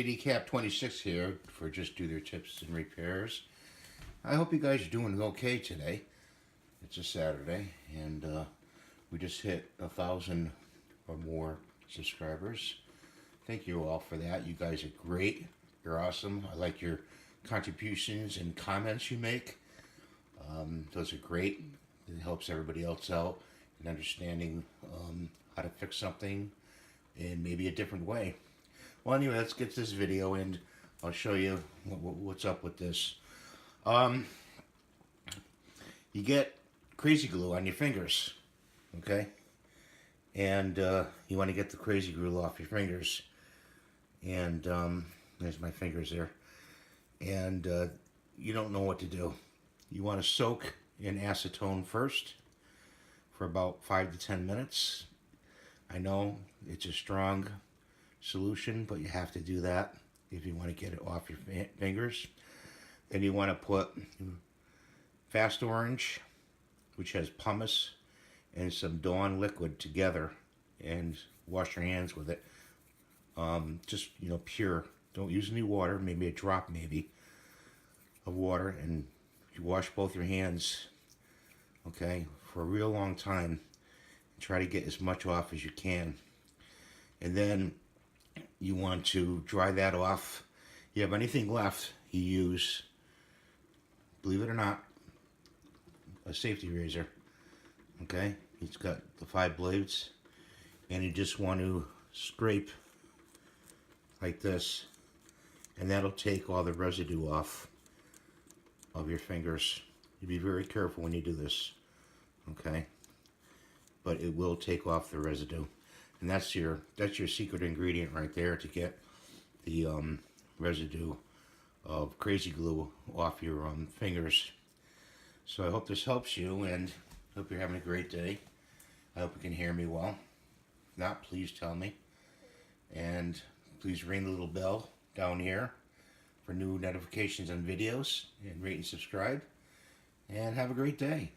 Cap 26 here for Just Do Their Tips and Repairs. I hope you guys are doing okay today. It's a Saturday and we just hit 1,000 or more subscribers. Thank you all for that. You guys are great. You're awesome. I like your contributions and comments you make. Those are great. It helps everybody else out in understanding how to fix something in maybe a different way. Well, anyway, let's get this video and I'll show you what's up with this. You get Krazy glue on your fingers, okay? And you want to get the Krazy glue off your fingers. And there's my fingers there. And you don't know what to do. You want to soak in acetone first for about 5 to 10 minutes. I know it's a strong solution, but you have to do that if you want to get it off your fingers. Then you want to put Fast Orange, which has pumice, and some Dawn liquid together, and wash your hands with it. Just, pure. Don't use any water, maybe a drop of water, and you wash both your hands, okay, for a real long time. Try to get as much off as you can. And then you want to dry that off. You have anything left, you use, believe it or not, a safety razor. Okay, it's got the 5 blades, and you just want to scrape like this, and that'll take all the residue off of your fingers. You be very careful when you do this, okay? But it will take off the residue. And that's your secret ingredient right there to get the residue of Krazy glue off your fingers. So I hope this helps you, and hope you're having a great day. I hope you can hear me well. If not, please tell me. And please ring the little bell down here for new notifications on videos, and rate and subscribe. And have a great day.